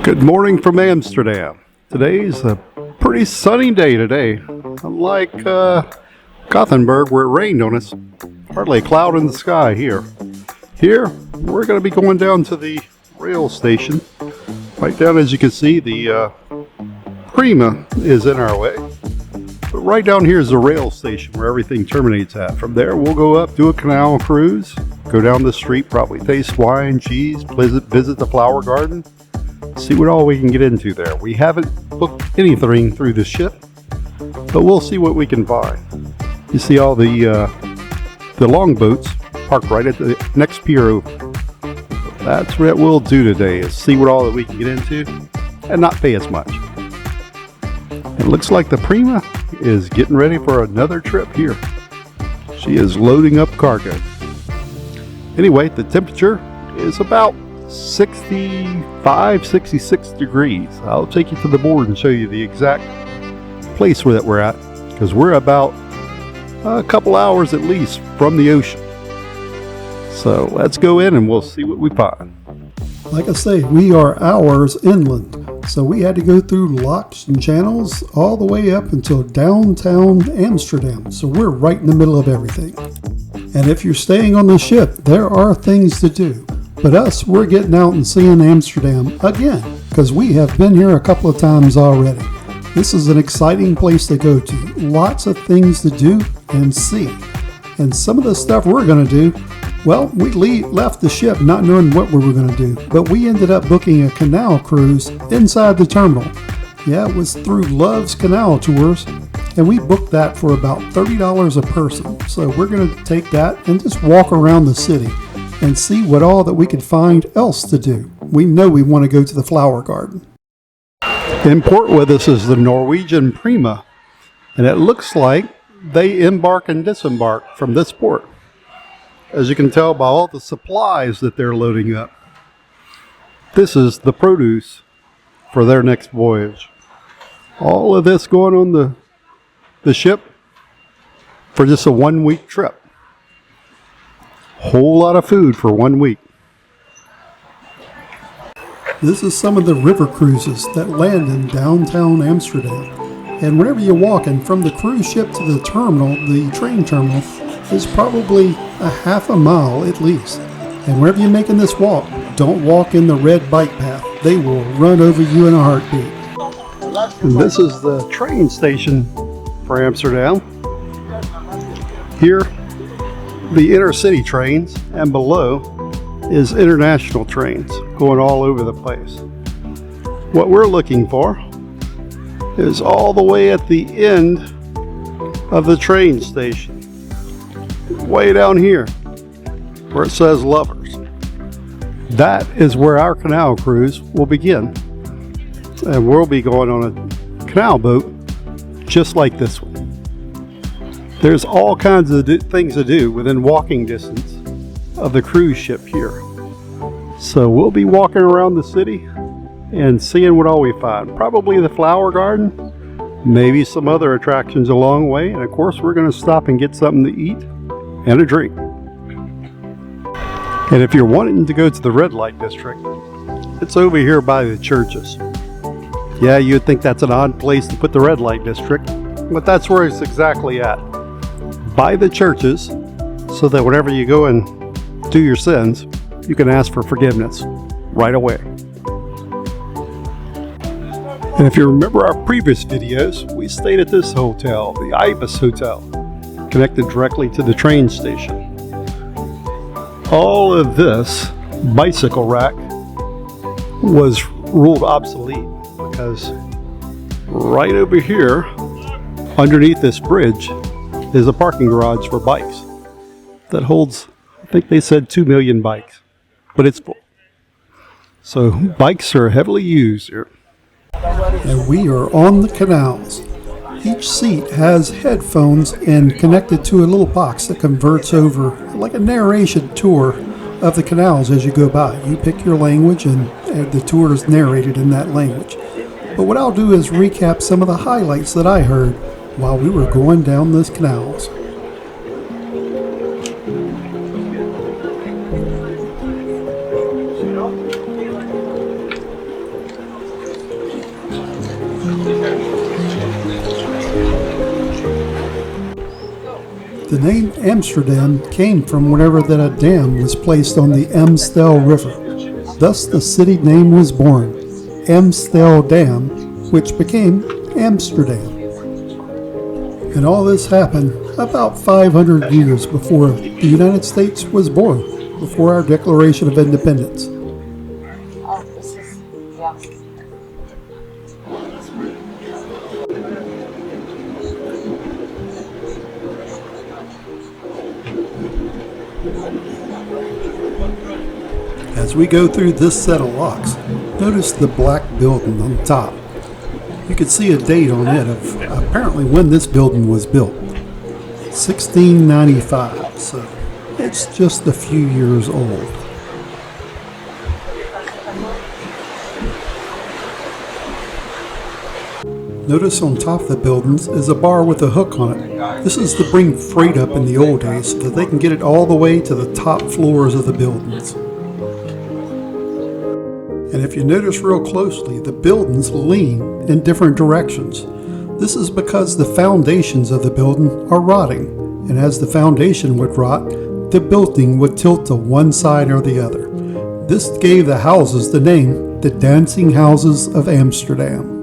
Good morning from Amsterdam. Today's a pretty sunny day today. Unlike Gothenburg where it rained on us. Hardly a cloud in the sky here. Here, we're going to be going down to the rail station. Right down, as you can see, the Prima is in our way. But right down here is the rail station where everything terminates at. From there, we'll go up, do a canal cruise, go down the street, probably taste wine, cheese, visit the flower garden, see what all we can get into there. We haven't booked anything through the ship, but we'll see what we can find. You see all the longboats parked right at the next pier over. That's what we'll do today, is see what all that we can get into and not pay as much. It looks like the Prima is getting ready for another trip here. She is loading up cargo. Anyway, the temperature is about 65, 66 degrees. I'll take you to the board and show you the exact place that we're at, because we're about a couple hours at least from the ocean. So let's go in and we'll see what we find. Like I say, we are hours inland, so we had to go through locks and channels all the way up until downtown Amsterdam. So we're right in the middle of everything. And if you're staying on the ship, there are things to do. But us, we're getting out and seeing Amsterdam again, because we have been here a couple of times already. This is an exciting place to go to. Lots of things to do and see. And some of the stuff we're going to do, well, we left the ship not knowing what we were going to do, but we ended up booking a canal cruise inside the terminal. Yeah, it was through Love's Canal Tours, and we booked that for about $30 a person. So we're going to take that and just walk around the city and see what all that we could find else to do. We know we want to go to the flower garden. In port with us is the Norwegian Prima, and it looks like they embark and disembark from this port. As you can tell by all the supplies that they're loading up, this is the produce for their next voyage. All of this going on the ship for just a 1 week trip. Whole lot of food for 1 week. This is some of the river cruises that land in downtown Amsterdam. And whenever you're walking from the cruise ship to the terminal, the train terminal, is probably a half a mile at least. And wherever you're making this walk, don't walk in the red bike path. They will run over you in a heartbeat. And this is the train station for Amsterdam. Here, the inner city trains, and below is international trains going all over the place. What we're looking for is all the way at the end of the train station, way down here where it says Lovers. That is where our canal cruise will begin, and we'll be going on a canal boat just like this one. There's all kinds of things to do within walking distance of the cruise ship here. So we'll be walking around the city and seeing what all we find. Probably the flower garden, maybe some other attractions along the way, and of course we're going to stop and get something to eat and a drink. And if you're wanting to go to the red light district, it's over here by the churches. Yeah, you'd think that's an odd place to put the red light district, but that's where it's exactly at. By the churches, so that whenever you go and do your sins, you can ask for forgiveness right away. And if you remember our previous videos, we stayed at this hotel, the Ibis Hotel, connected directly to the train station. All of this bicycle rack was ruled obsolete because right over here, underneath this bridge, is a parking garage for bikes that holds, I think they said 2 million bikes, but it's full. So bikes are heavily used here. And we are on the canals. Each seat has headphones and connected to a little box that converts over like a narration tour of the canals as you go by. You pick your language and the tour is narrated in that language. But what I'll do is recap some of the highlights that I heard while we were going down those canals. The name Amsterdam came from whenever that a dam was placed on the Amstel River. Thus the city name was born, Amsterdam, which became Amsterdam. And all this happened about 500 years before the United States was born, before our Declaration of Independence. As we go through this set of locks, notice the black building on top. You can see a date on it of apparently when this building was built. 1695, so it's just a few years old. Notice on top of the buildings is a bar with a hook on it. This is to bring freight up in the old days so that they can get it all the way to the top floors of the buildings. And if you notice real closely, the buildings lean in different directions. This is because the foundations of the building are rotting, and as the foundation would rot, the building would tilt to one side or the other. This gave the houses the name, the Dancing Houses of Amsterdam.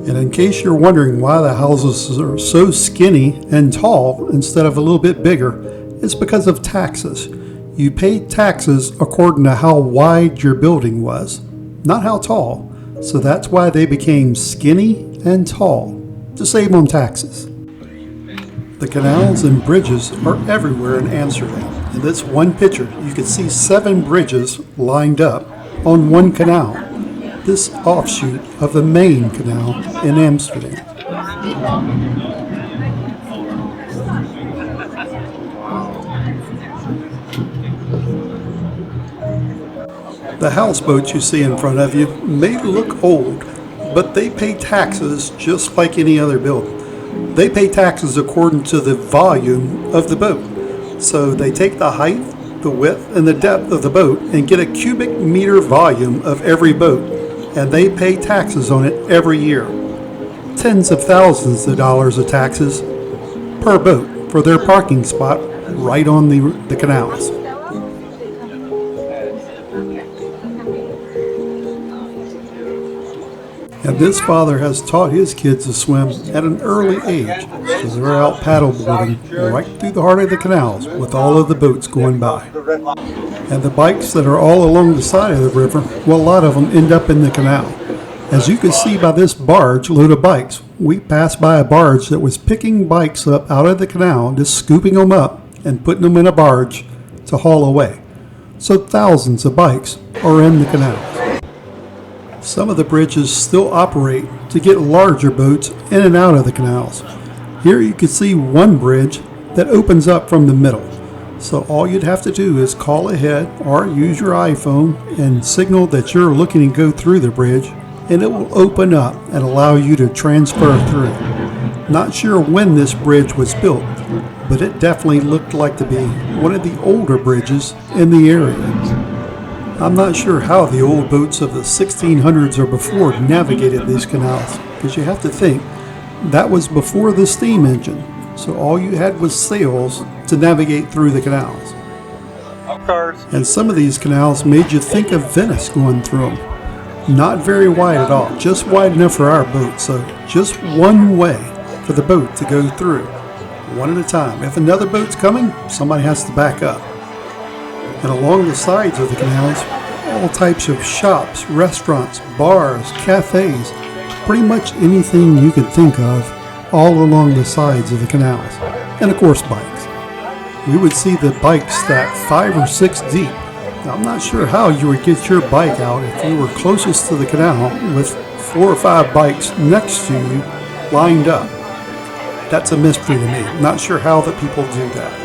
And in case you're wondering why the houses are so skinny and tall instead of a little bit bigger, it's because of taxes. You paid taxes according to how wide your building was, not how tall. So that's why they became skinny and tall, to save on taxes. The canals and bridges are everywhere in Amsterdam. In this one picture, you can see 7 bridges lined up on one canal. This offshoot of the main canal in Amsterdam. The houseboats you see in front of you may look old, but they pay taxes just like any other building. They pay taxes according to the volume of the boat. So they take the height, the width, and the depth of the boat and get a cubic meter volume of every boat. And they pay taxes on it every year. Tens of thousands of dollars of taxes per boat for their parking spot right on the canals. And this father has taught his kids to swim at an early age, so they're out paddleboarding right through the heart of the canals with all of the boats going by. And the bikes that are all along the side of the river, well, a lot of them end up in the canal. As you can see by this barge load of bikes, we passed by a barge that was picking bikes up out of the canal, just scooping them up and putting them in a barge to haul away. So thousands of bikes are in the canal. Some of the bridges still operate to get larger boats in and out of the canals. Here you can see one bridge that opens up from the middle. So all you'd have to do is call ahead or use your iPhone and signal that you're looking to go through the bridge, and it will open up and allow you to transfer through. Not sure when this bridge was built, but it definitely looked like to be one of the older bridges in the area. I'm not sure how the old boats of the 1600s or before navigated these canals, because you have to think that was before the steam engine, so all you had was sails to navigate through the canals. And some of these canals made you think of Venice going through them. Not very wide at all, just wide enough for our boat, so just one way for the boat to go through, one at a time. If another boat's coming, somebody has to back up. And along the sides of the canals, all types of shops, restaurants, bars, cafes, pretty much anything you could think of, all along the sides of the canals. And of course, bikes. We would see the bikes stacked 5 or 6 deep. Now, I'm not sure how you would get your bike out if you were closest to the canal with 4 or 5 bikes next to you lined up. That's a mystery to me. Not sure how the people do that.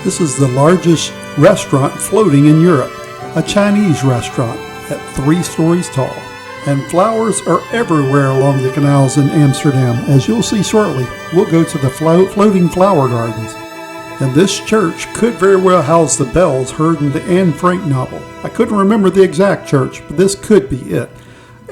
This is the largest restaurant floating in Europe, a Chinese restaurant at 3 stories tall. And flowers are everywhere along the canals in Amsterdam. As you'll see shortly, we'll go to the floating flower gardens. And this church could very well house the bells heard in the Anne Frank novel. I couldn't remember the exact church, but this could be it.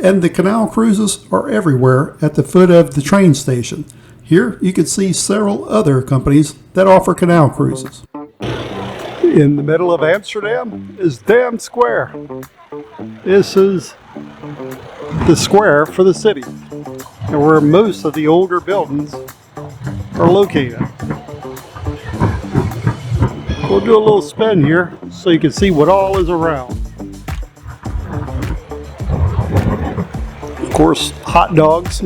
And the Canal Cruises are everywhere at the foot of the train station. Here you can see several other companies that offer canal cruises. In the middle of Amsterdam is Dam Square. This is the square for the city, and where most of the older buildings are located. We'll do a little spin here so you can see what all is around. Of course, hot dogs.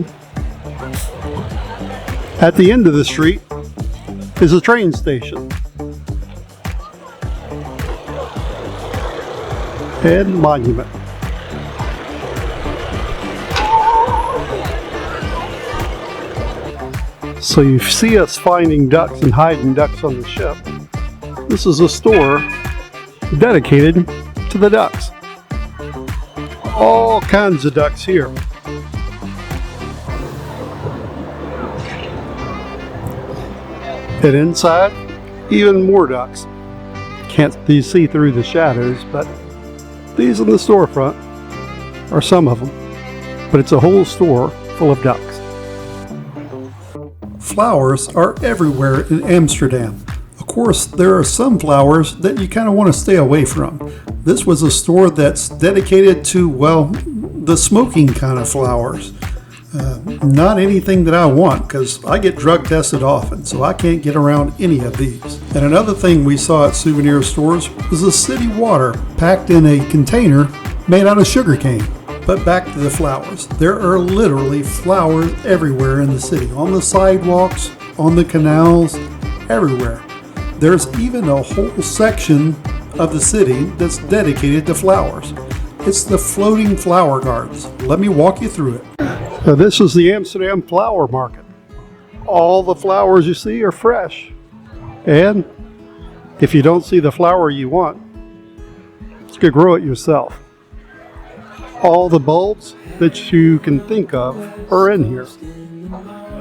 At the end of the street is a train station. And monument. So you see us finding ducks and hiding ducks on the ship. This is a store dedicated to the ducks. All kinds of ducks here. And inside, even more ducks. Can't see through the shadows, but these in the storefront are some of them. But it's a whole store full of ducks. Flowers are everywhere in Amsterdam. Of course, there are some flowers that you kind of want to stay away from. This was a store that's dedicated to, well, the smoking kind of flowers. Not anything that I want, because I get drug tested often, so I can't get around any of these. And another thing we saw at souvenir stores was the city water packed in a container made out of sugar cane. But back to the flowers. There are literally flowers everywhere in the city, on the sidewalks, on the canals, everywhere. There's even a whole section of the city that's dedicated to flowers. It's the floating flower gardens. Let me walk you through it. Now, this is the Amsterdam flower market. All the flowers you see are fresh. And if you don't see the flower you want, you can grow it yourself. All the bulbs that you can think of are in here.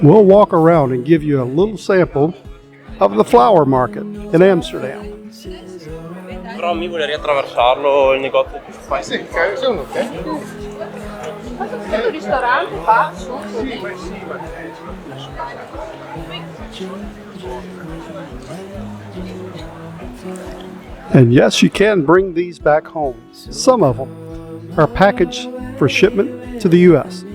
We'll walk around and give you a little sample of the flower market in Amsterdam. Però mi voleria attraversarlo il negozio più facile. And yes, you can bring these back home. Some of them are packaged for shipment to the U.S.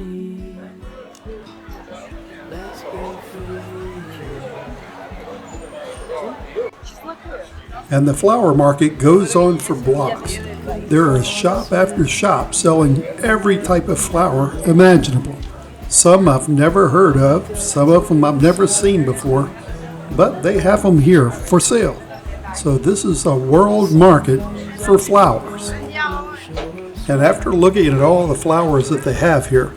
And the flower market goes on for blocks. There is shop after shop selling every type of flower imaginable. Some I've never heard of, some of them I've never seen before, but they have them here for sale. So this is a world market for flowers. And after looking at all the flowers that they have here,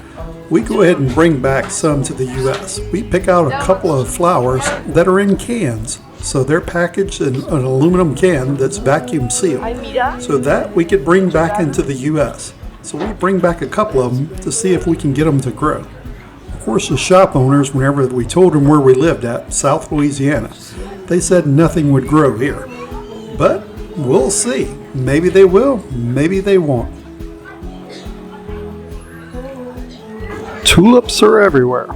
we go ahead and bring back some to the U.S. We pick out a couple of flowers that are in cans. So they're packaged in an aluminum can that's vacuum sealed. So that we could bring back into the U.S. So we bring back a couple of them to see if we can get them to grow. Of course, the shop owners, whenever we told them where we lived at, South Louisiana, they said nothing would grow here. But we'll see. Maybe they will, maybe they won't. Tulips are everywhere.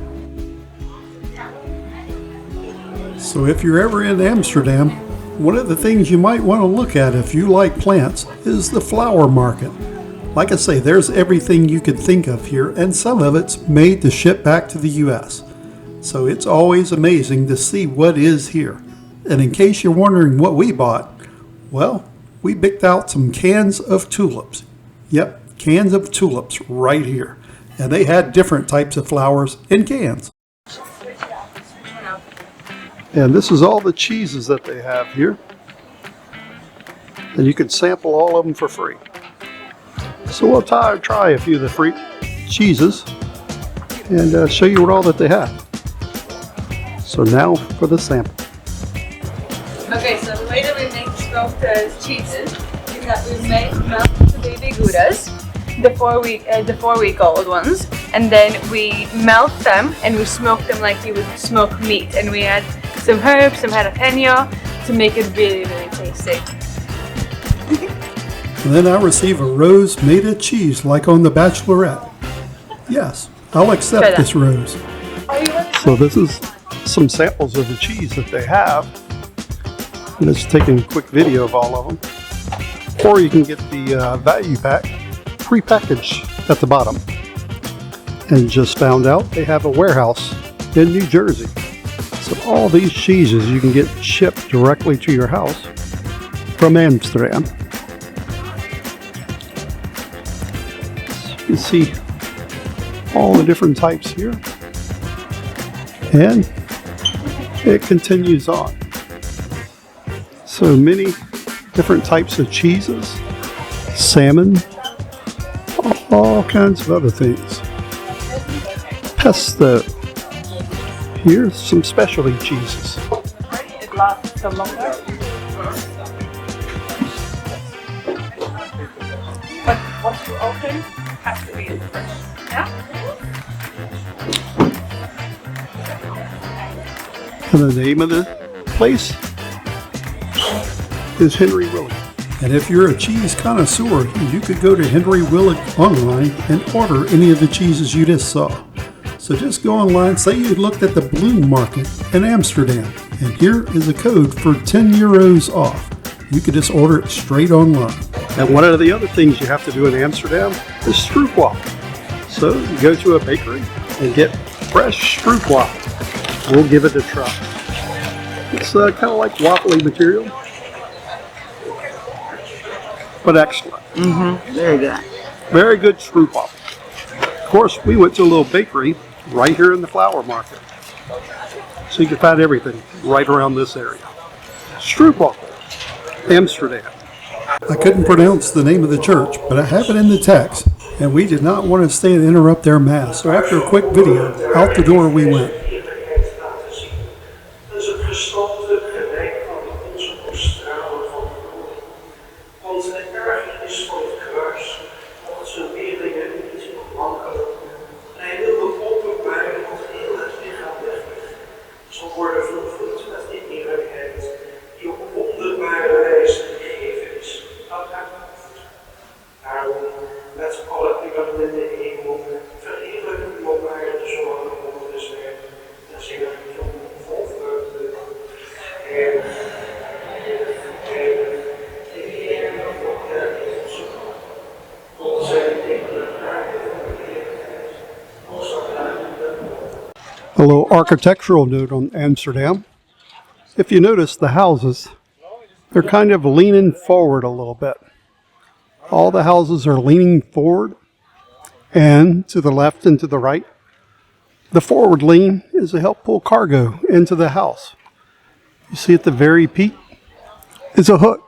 So if you're ever in Amsterdam, one of the things you might want to look at if you like plants is the flower market. Like I say, there's everything you could think of here, and some of it's made to ship back to the U.S. So it's always amazing to see what is here. And in case you're wondering what we bought, well, we picked out some cans of tulips. Yep, cans of tulips right here. And they had different types of flowers in cans. And this is all the cheeses that they have here. And you can sample all of them for free. So we'll try a few of the free cheeses and show you what all that they have. So now for the sample. Okay, so the way that we make smoked cheeses is that we melt the baby goudas, the 4-week-old ones, and then we melt them and we smoke them like you would smoke meat. And we add some herbs, some jalapeno, to make it really, really tasty. And then I receive a rose made of cheese like on The Bachelorette. Yes, I'll accept this rose. So this is some samples of the cheese that they have. I'm just taking a quick video of all of them. Or you can get the value pack pre-packaged at the bottom. And just found out they have a warehouse in New Jersey. So all these cheeses you can get shipped directly to your house from Amsterdam. So you can see all the different types here. And it continues on. So many different types of cheeses, salmon, all kinds of other things. Pesto. Here's some specialty cheeses. It lasts so longer. But once you open, it has to be in the fridge. Yeah? And the name of the place is Henry Willig. And if you're a cheese connoisseur, you could go to Henry Willig online and order any of the cheeses you just saw. So just go online, say you looked at the Bloom Market in Amsterdam, and here is a code for 10 euros off. You could just order it straight online. And one of the other things you have to do in Amsterdam is stroopwafel. So you go to a bakery and get fresh stroopwafel. We'll give it a try. It's kind of like waffly material, but excellent. Very good. Very good stroopwafel. Of course, we went to a little bakery right here in the flower market. So you can find everything right around this area. Stroopwafel, Amsterdam. I couldn't pronounce the name of the church, but I have it in the text, and we did not want to stay and interrupt their mass. So after a quick video, out the door we went. A little architectural note on Amsterdam. If you notice the houses, they're kind of leaning forward a little bit. All the houses are leaning forward and to the left and to the right. The forward lean is to help pull cargo into the house. You see at the very peak is a hook.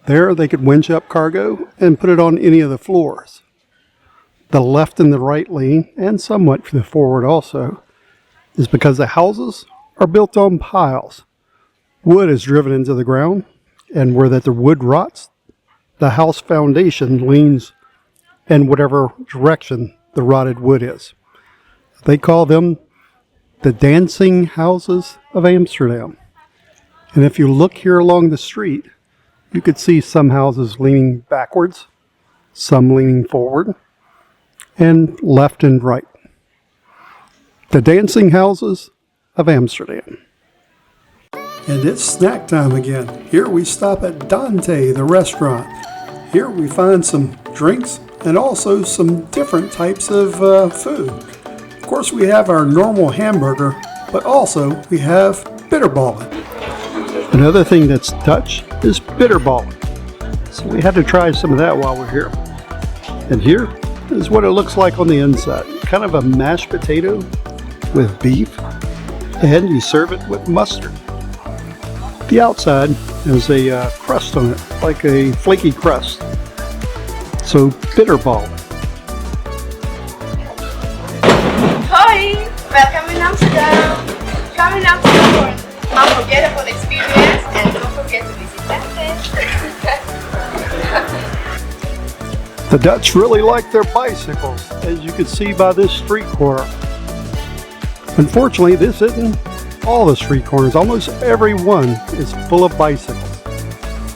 There they could winch up cargo and put it on any of the floors. The left and the right lean, and somewhat for the forward also, is because the houses are built on piles. Wood is driven into the ground, and where that the wood rots, the house foundation leans in whatever direction the rotted wood is. They call them the dancing houses of Amsterdam. And if you look here along the street, you could see some houses leaning backwards, some leaning forward, and left and right. The dancing houses of Amsterdam. And it's snack time again. Here we stop at Dante, the restaurant. Here we find some drinks and also some different types of food. Of course, we have our normal hamburger, but also we have bitterballen. Another thing that's Dutch is bitterballen. So we had to try some of that while we're here. And here is what it looks like on the inside. Kind of a mashed potato with beef, and you serve it with mustard. The outside has a crust on it, like a flaky crust. So bitterballen. Hi! Welcome in Amsterdam! Come in Amsterdam for an unforgettable experience and don't forget to visit Dante. The Dutch really like their bicycles, as you can see by this street corner. Unfortunately, this isn't all the street corners, almost every one is full of bicycles.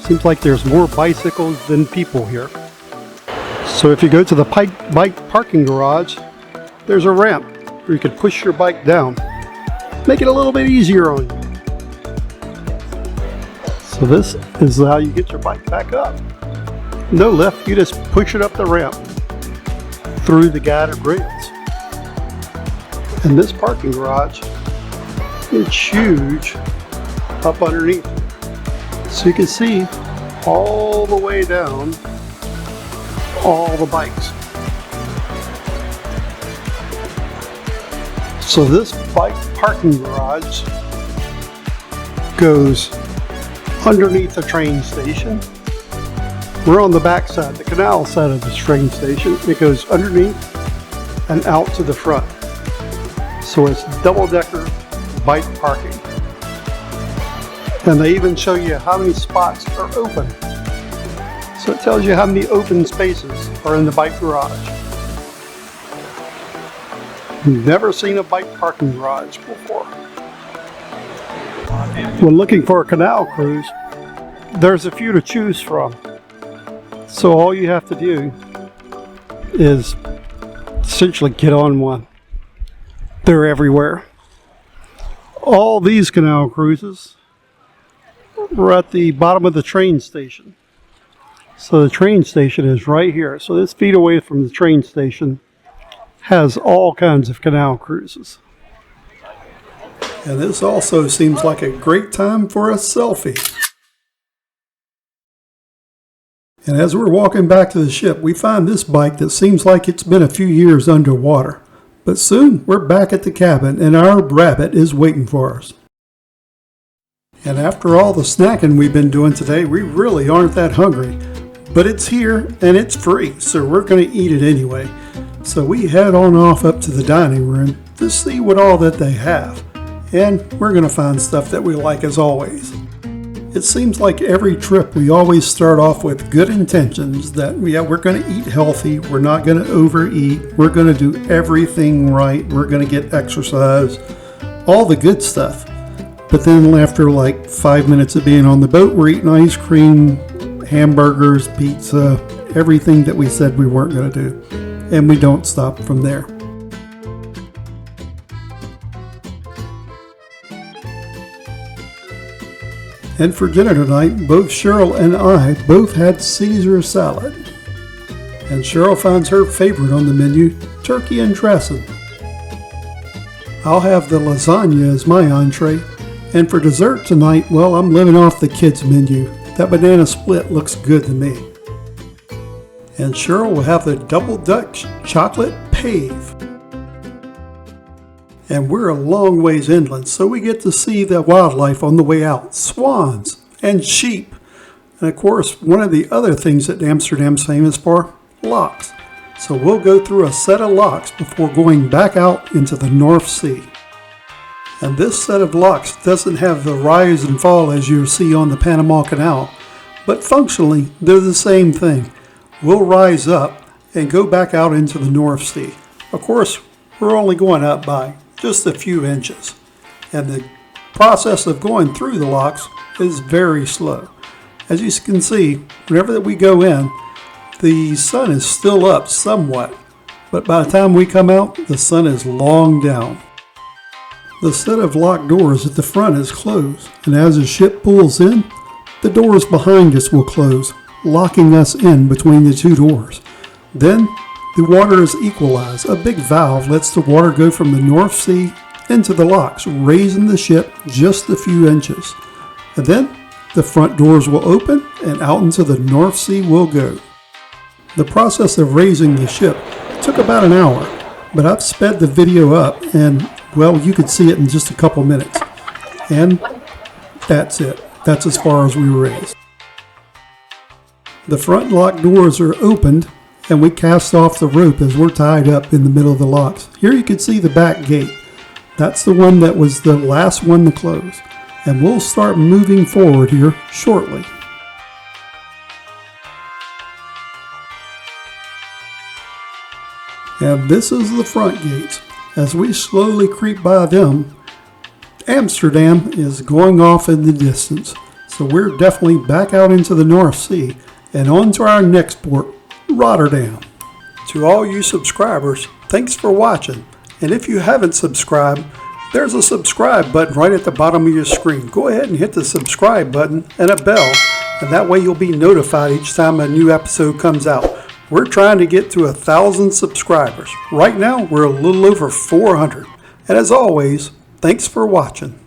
Seems like there's more bicycles than people here. So if you go to the bike parking garage, there's a ramp where you can push your bike down. Make it a little bit easier on you. So this is how you get your bike back up. No lift, you just push it up the ramp through the guided rails. And this parking garage, it's huge up underneath. So you can see all the way down all the bikes. So this bike parking garage goes underneath the train station. We're on the back side, the canal side of the train station. It goes underneath and out to the front. So it's double-decker bike parking. And they even show you how many spots are open. So it tells you how many open spaces are in the bike garage. Never seen a bike parking garage before. When looking for a canal cruise, there's a few to choose from. So all you have to do is essentially get on one. They're everywhere. All these canal cruises are at the bottom of the train station. So the train station is right here. So this feet away from the train station has all kinds of canal cruises. And this also seems like a great time for a selfie. And as we're walking back to the ship, we find this bike that seems like it's been a few years underwater. But soon we're back at the cabin and our rabbit is waiting for us. And after all the snacking we've been doing today, we really aren't that hungry. But it's here and it's free, so we're going to eat it anyway. So we head on off up to the dining room to see what all that they have. And we're going to find stuff that we like as always. It seems like every trip we always start off with good intentions that we're going to eat healthy, we're not going to overeat, we're going to do everything right, we're going to get exercise, all the good stuff. But then after like 5 minutes of being on the boat, we're eating ice cream, hamburgers, pizza, everything that we said we weren't going to do. And we don't stop from there. And for dinner tonight, both Cheryl and I both had Caesar salad. And Cheryl finds her favorite on the menu, turkey and dressing. I'll have the lasagna as my entree. And for dessert tonight, well, I'm living off the kids' menu. That banana split looks good to me. And Cheryl will have the double Dutch chocolate pave. And we're a long ways inland, so we get to see the wildlife on the way out. Swans and sheep. And of course, one of the other things that Amsterdam's famous for, locks. So we'll go through a set of locks before going back out into the North Sea. And this set of locks doesn't have the rise and fall as you see on the Panama Canal, but functionally they're the same thing. We'll rise up and go back out into the North Sea. Of course, we're only going up by just a few inches. And the process of going through the locks is very slow. As you can see, whenever that we go in, the sun is still up somewhat, but by the time we come out, the sun is long down. The set of locked doors at the front is closed, and as the ship pulls in, the doors behind us will close, locking us in between the two doors. Then the water is equalized. A big valve lets the water go from the North Sea into the locks, raising the ship just a few inches. And then the front doors will open and out into the North Sea we'll go. The process of raising the ship took about an hour, but I've sped the video up and, well, you could see it in just a couple minutes. And that's it. That's as far as we raised. The front lock doors are opened and we cast off the rope as we're tied up in the middle of the locks. Here you can see the back gate. That's the one that was the last one to close. And we'll start moving forward here shortly. And this is the front gates. As we slowly creep by them, Amsterdam is going off in the distance, so we're definitely back out into the North Sea and on to our next port, Rotterdam. To all you subscribers, thanks for watching, and if you haven't subscribed, there's a subscribe button right at the bottom of your screen. Go ahead and hit the subscribe button and a bell, and that way you'll be notified each time a new episode comes out. We're trying to get to 1,000 subscribers. Right now, we're a little over 400. And as always, thanks for watching.